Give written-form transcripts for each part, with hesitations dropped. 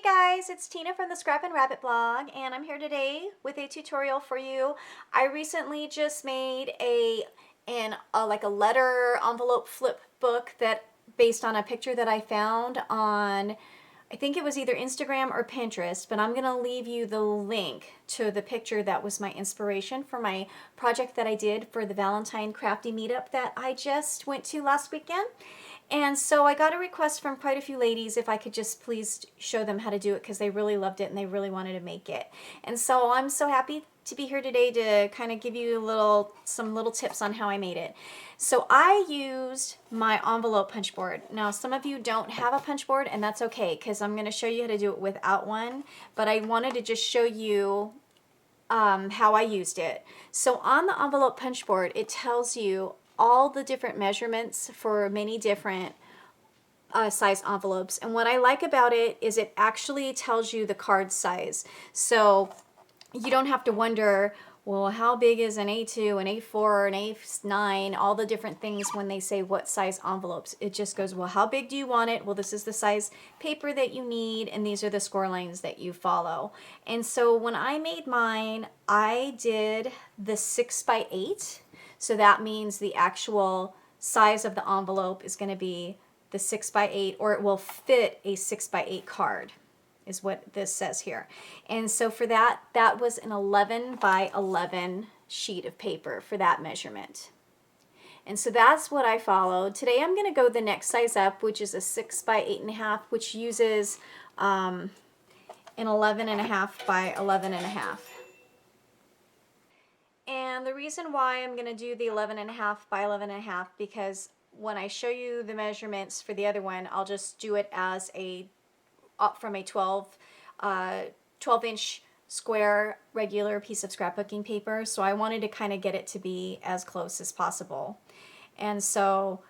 Hey guys, it's Tina from the Scrappin Rabbit blog, and I'm here today with a tutorial for you. I recently just made like a letter envelope flip book that based on a picture that I found on, I think it was either Instagram or Pinterest, but I'm gonna leave you the link to the picture that was my inspiration for my project that I did for the Valentine Crafty meetup that I just went to last weekend. And so I got a request from quite a few ladies if I could just please show them how to do it because they really loved it and they really wanted to make it. And so I'm so happy to be here today to kind of give you some little tips on how I made it. So I used my envelope punch board. Now some of you don't have a punch board, and that's okay because I'm going to show you how to do it without one, but I wanted to just show you how I used it. So on the envelope punch board, it tells you all the different measurements for many different size envelopes. And what I like about it is it actually tells you the card size. So you don't have to wonder, well, how big is an A2, an A4, an A9, all the different things when they say what size envelopes. It just goes, well, how big do you want it? Well, this is the size paper that you need, and these are the score lines that you follow. And so when I made mine, I did the 6x8. So that means the actual size of the envelope is going to be the 6x8, or it will fit a 6x8 card, is what this says here. And so for that, that was an 11x11 sheet of paper for that measurement. And so that's what I followed. Today I'm going to go the next size up, which is a 6x8.5, which uses an 11.5 by 11.5. And the reason why I'm going to do the 11.5 by 11.5, because when I show you the measurements for the other one, I'll just do it as from a 12-inch square regular piece of scrapbooking paper. So I wanted to kind of get it to be as close as possible. And so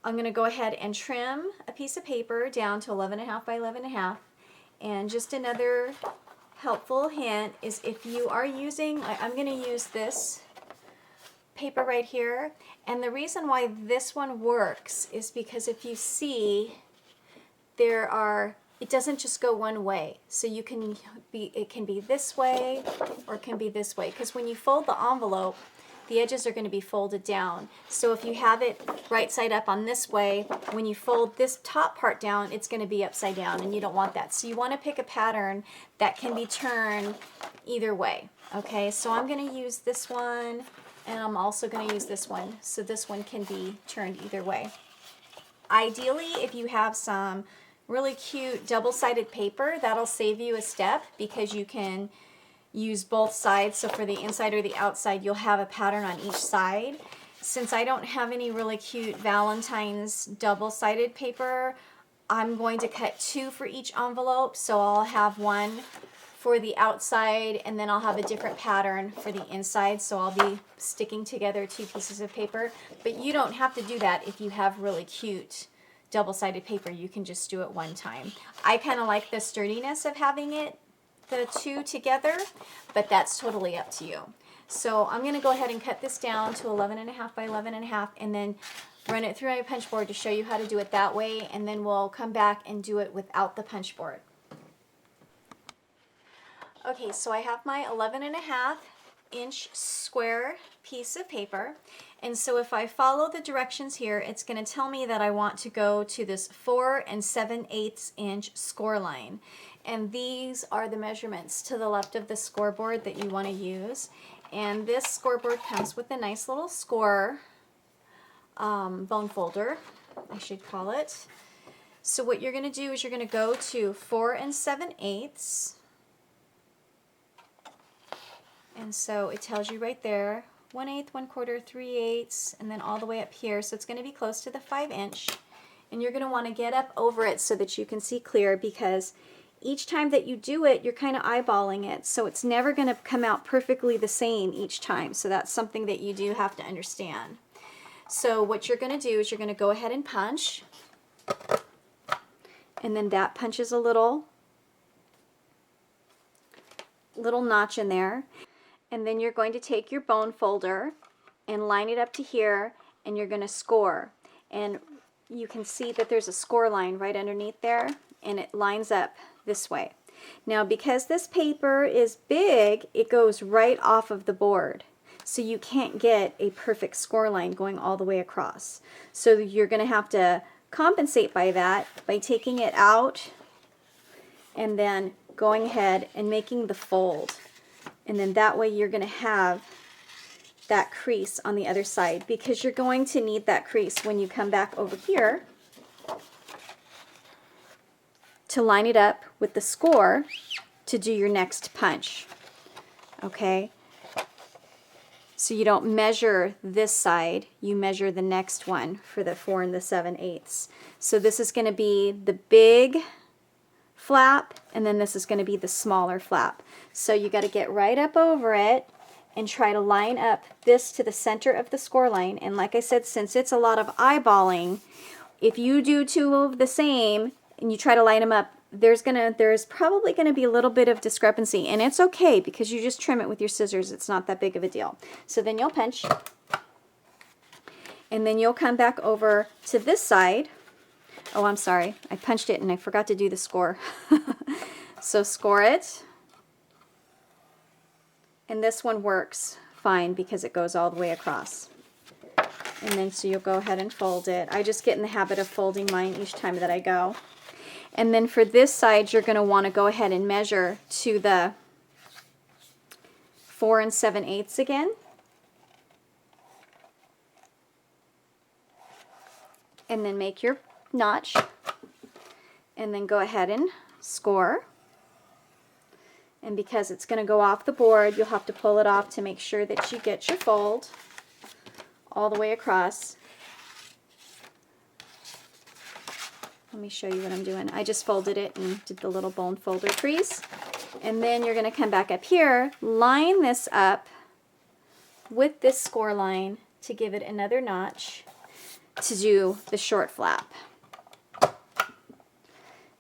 I'm going to go ahead and trim a piece of paper down to 11.5 by 11.5. And just another helpful hint is if you are using, I'm going to use this paper right here, and the reason why this one works is because if you see it doesn't just go one way, so it can be this way or it can be this way, because when you fold the envelope, the edges are going to be folded down. So if you have it right side up on this way, when you fold this top part down, it's going to be upside down, and you don't want that. So you want to pick a pattern that can be turned either way. Okay, so I'm going to use this one, and I'm also going to use this one. So this one can be turned either way. Ideally, if you have some really cute double-sided paper, that'll save you a step because you can use both sides. So for the inside or the outside, you'll have a pattern on each side. Since I don't have any really cute Valentine's double-sided paper, I'm going to cut 2 for each envelope. So I'll have one for the outside, and then I'll have a different pattern for the inside. So I'll be sticking together 2 pieces of paper. But you don't have to do that if you have really cute double-sided paper. You can just do it one time. I kind of like the sturdiness of having the 2 together, but that's totally up to you. So I'm going to go ahead and cut this down to 11.5 by 11.5, and then run it through my punch board to show you how to do it that way, and then we'll come back and do it without the punch board. Okay, so I have my 11.5-inch square piece of paper, and so if I follow the directions here, it's going to tell me that I want to go to this 4 7/8 inch score line. And these are the measurements to the left of the scoreboard that you want to use. And this scoreboard comes with a nice little score bone folder, I should call it. So what you're going to do is you're going to go to 4 7/8. And so it tells you right there, 1/8, 1/4, 3/8, and then all the way up here. So it's going to be close to the 5-inch. And you're going to want to get up over it so that you can see clear, because each time that you do it, you're kind of eyeballing it. So it's never going to come out perfectly the same each time. So that's something that you do have to understand. So what you're going to do is you're going to go ahead and punch. And then that punches a little notch in there. And then you're going to take your bone folder and line it up to here, and you're going to score. And you can see that there's a score line right underneath there. and it lines up this way. Now because this paper is big, it goes right off of the board. So you can't get a perfect score line going all the way across. So you're going to have to compensate by that by taking it out and then going ahead and making the fold. And then that way you're going to have that crease on the other side, because you're going to need that crease when you come back over here to line it up with the score to do your next punch. Okay? So you don't measure this side, you measure the next one for the 4 7/8. So this is going to be the big flap, and then this is going to be the smaller flap. So you got to get right up over it and try to line up this to the center of the score line. And like I said, since it's a lot of eyeballing, if you do two of the same and you try to line them up, there's probably gonna be a little bit of discrepancy, and it's okay because you just trim it with your scissors. It's not that big of a deal. So then you'll pinch, and then you'll come back over to this side. Oh, I'm sorry, I punched it and I forgot to do the score. So score it, and this one works fine because it goes all the way across. And then so you'll go ahead and fold it. I just get in the habit of folding mine each time that I go. And then for this side, you're going to want to go ahead and measure to the 4 7/8 again. And then make your notch. And then go ahead and score. And because it's going to go off the board, you'll have to pull it off to make sure that you get your fold all the way across. Let me show you what I'm doing. I just folded it and did the little bone folder crease. And then you're going to come back up here, line this up with this score line to give it another notch to do the short flap.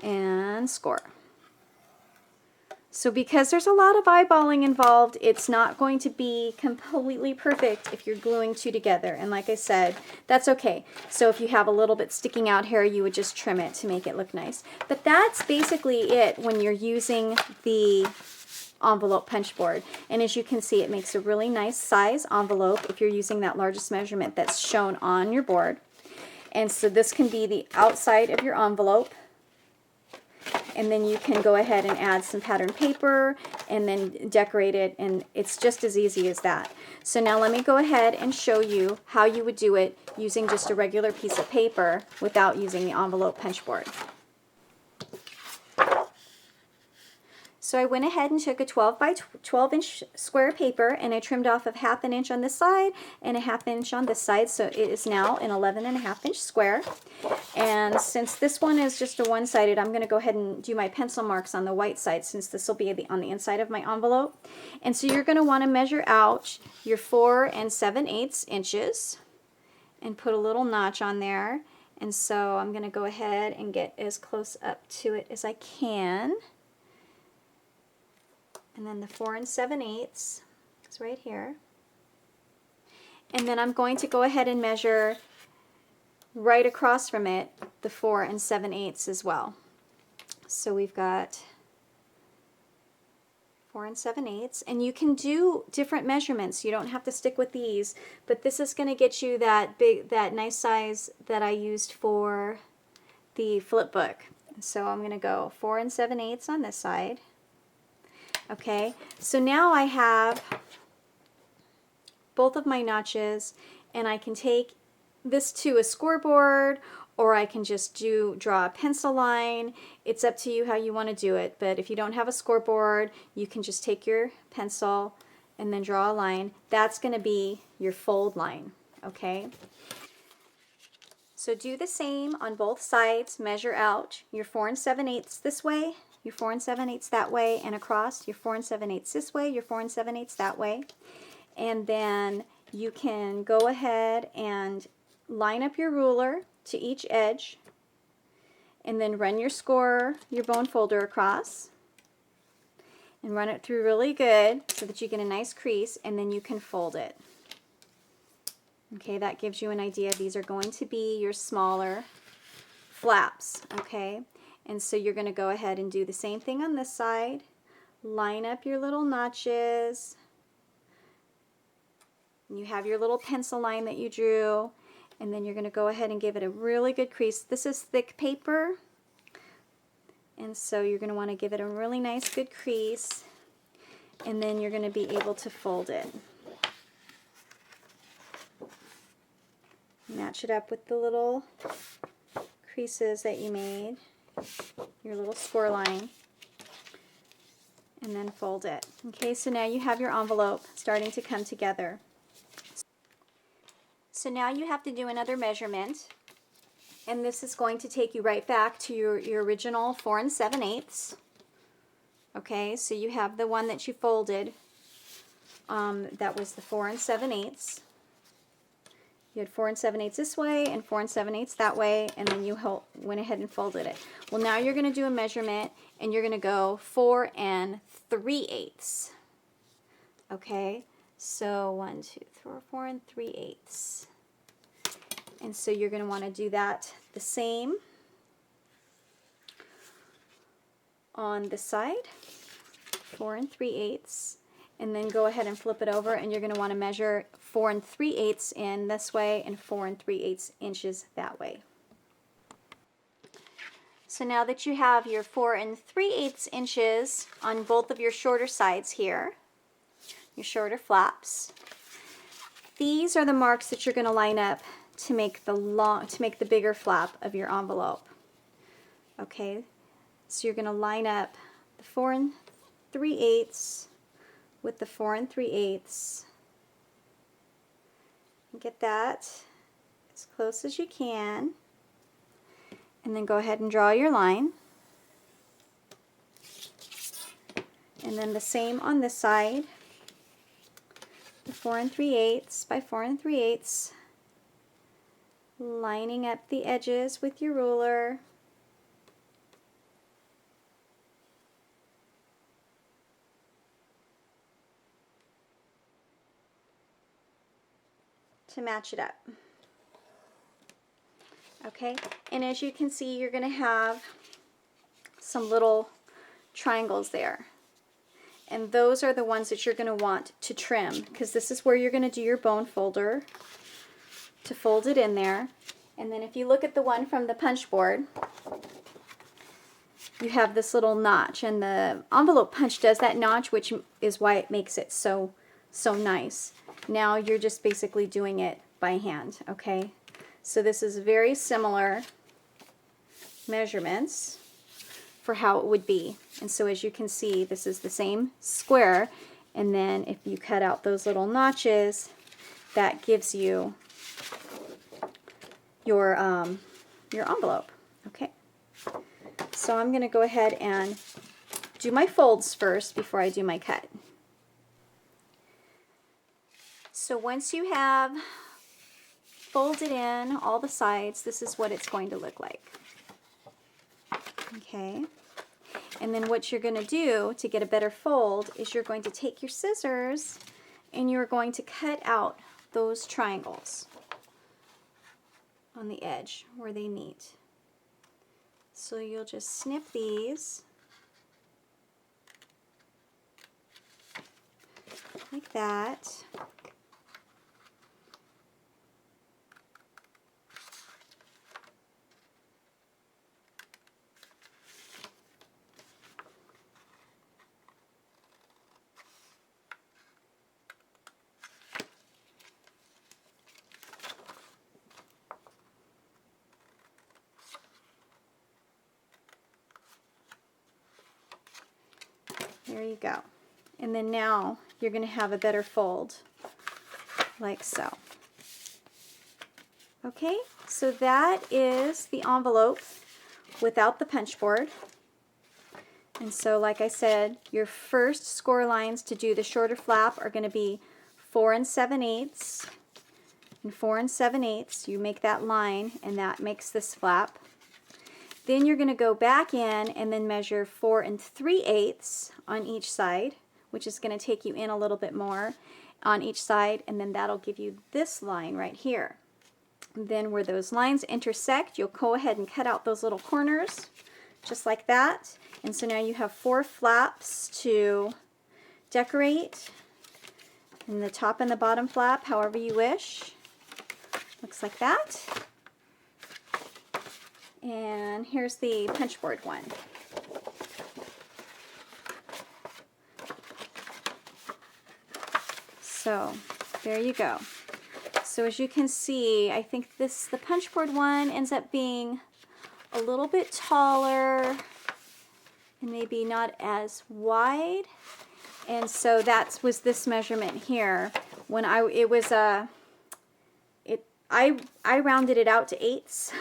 And score. So because there's a lot of eyeballing involved, it's not going to be completely perfect if you're gluing two together. And like I said, that's okay. So if you have a little bit sticking out here, you would just trim it to make it look nice. But that's basically it when you're using the envelope punch board. And as you can see, it makes a really nice size envelope if you're using that largest measurement that's shown on your board. And so this can be the outside of your envelope. And then you can go ahead and add some pattern paper and then decorate it, and it's just as easy as that. So now let me go ahead and show you how you would do it using just a regular piece of paper without using the envelope punch board. So I went ahead and took a 12 by 12 inch square paper, and I trimmed off of 1/2 inch on this side and a 1/2 inch on this side, so it is now an 11.5 inch square. And since this one is just a one-sided, I'm going to go ahead and do my pencil marks on the white side, since this will be on the inside of my envelope. And so you're going to want to measure out your 4 7/8 inches and put a little notch on there. And so I'm going to go ahead and get as close up to it as I can. And then the 4 7/8 is right here. And then I'm going to go ahead and measure right across from it the 4 7/8 as well. So we've got 4 7/8, and you can do different measurements. You don't have to stick with these, but this is going to get you that nice size that I used for the flip book. So I'm going to go 4 7/8 on this side. Okay, so now I have both of my notches, and I can take this to a scoreboard, or I can just draw a pencil line. It's up to you how you want to do it, but if you don't have a scoreboard, you can just take your pencil and then draw a line. That's going to be your fold line, okay? So do the same on both sides. Measure out your 4 7/8 this way, your 4 7/8 that way, and across your 4 7/8 this way, your 4 7/8 that way. And then you can go ahead and line up your ruler to each edge, and then run your bone folder across, and run it through really good so that you get a nice crease, and then you can fold it. Okay, that gives you an idea. These are going to be your smaller flaps, okay? And so you're going to go ahead and do the same thing on this side. Line up your little notches. You have your little pencil line that you drew, and then you're going to go ahead and give it a really good crease. This is thick paper, and so you're going to want to give it a really nice good crease, and then you're going to be able to fold it. Match it up with the little creases that you made, your little score line, and then fold it. Okay, so now you have your envelope starting to come together. So now you have to do another measurement, and this is going to take you right back to your original 4 7/8. Okay, so you have the one that you folded, that was the 4 7/8. You had 4 7/8 this way and 4 7/8 that way, and then you went ahead and folded it. Well, now you're going to do a measurement, and you're going to go 4 3/8. Okay, so 1, 2, 3, 4 3/8. And so you're going to want to do that the same on this side, 4 3/8, and then go ahead and flip it over, and you're going to want to measure 4 3/8 in this way and 4 3/8 inches that way. So now that you have your 4 3/8 inches on both of your shorter sides here, your shorter flaps, these are the marks that you're going to line up to make the bigger flap of your envelope. Okay, so you're going to line up the 4 3/8 with the 4 3/8. Get that as close as you can, and then go ahead and draw your line. And then the same on this side, the 4 3/8 by 4 3/8, lining up the edges with your ruler. To match it up. Okay, and as you can see, you're going to have some little triangles there. And those are the ones that you're going to want to trim, because this is where you're going to do your bone folder to fold it in there. And then if you look at the one from the punch board, you have this little notch, and the envelope punch does that notch, which is why it makes it so nice. Now you're just basically doing it by hand, okay? So this is very similar measurements for how it would be. And so as you can see, this is the same square, and then if you cut out those little notches, that gives you your envelope. Okay, so I'm going to go ahead and do my folds first before I do my cut. So once you have folded in all the sides, this is what it's going to look like. Okay, and then what you're going to do to get a better fold is you're going to take your scissors and you're going to cut out those triangles on the edge where they meet. So you'll just snip these like that. There you go. And then now you're going to have a better fold, like so. Okay, so that is the envelope without the punch board. And so like I said, your first score lines to do the shorter flap are going to be 4 7/8 and 4 7/8. You make that line, and that makes this flap. Then you're going to go back in and then measure 4 3/8 on each side, which is going to take you in a little bit more on each side, and then that'll give you this line right here. And then where those lines intersect, you'll go ahead and cut out those little corners just like that. And so now you have 4 flaps to decorate, and the top and the bottom flap however you wish. Looks like that. And here's the punch board one. So there you go. So as you can see, I think the punch board one ends up being a little bit taller and maybe not as wide. And so that was this measurement here. When I rounded it out to 8ths,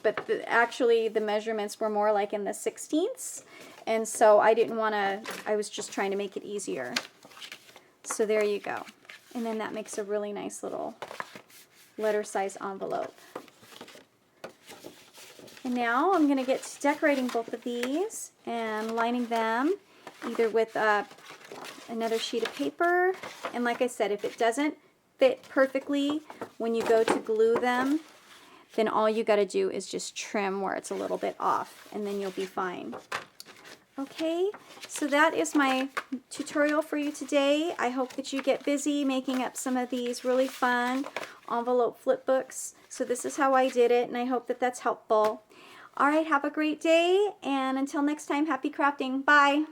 but actually the measurements were more like in the 16ths. And so I didn't want to, I was just trying to make it easier. So there you go. And then that makes a really nice little letter size envelope. And now I'm going to get to decorating both of these and lining them either with another sheet of paper. And like I said, if it doesn't fit perfectly when you go to glue them, then all you got to do is just trim where it's a little bit off, and then you'll be fine. Okay, so that is my tutorial for you today. I hope that you get busy making up some of these really fun envelope flip books. So this is how I did it, and I hope that that's helpful. All right, have a great day, and until next time, happy crafting. Bye.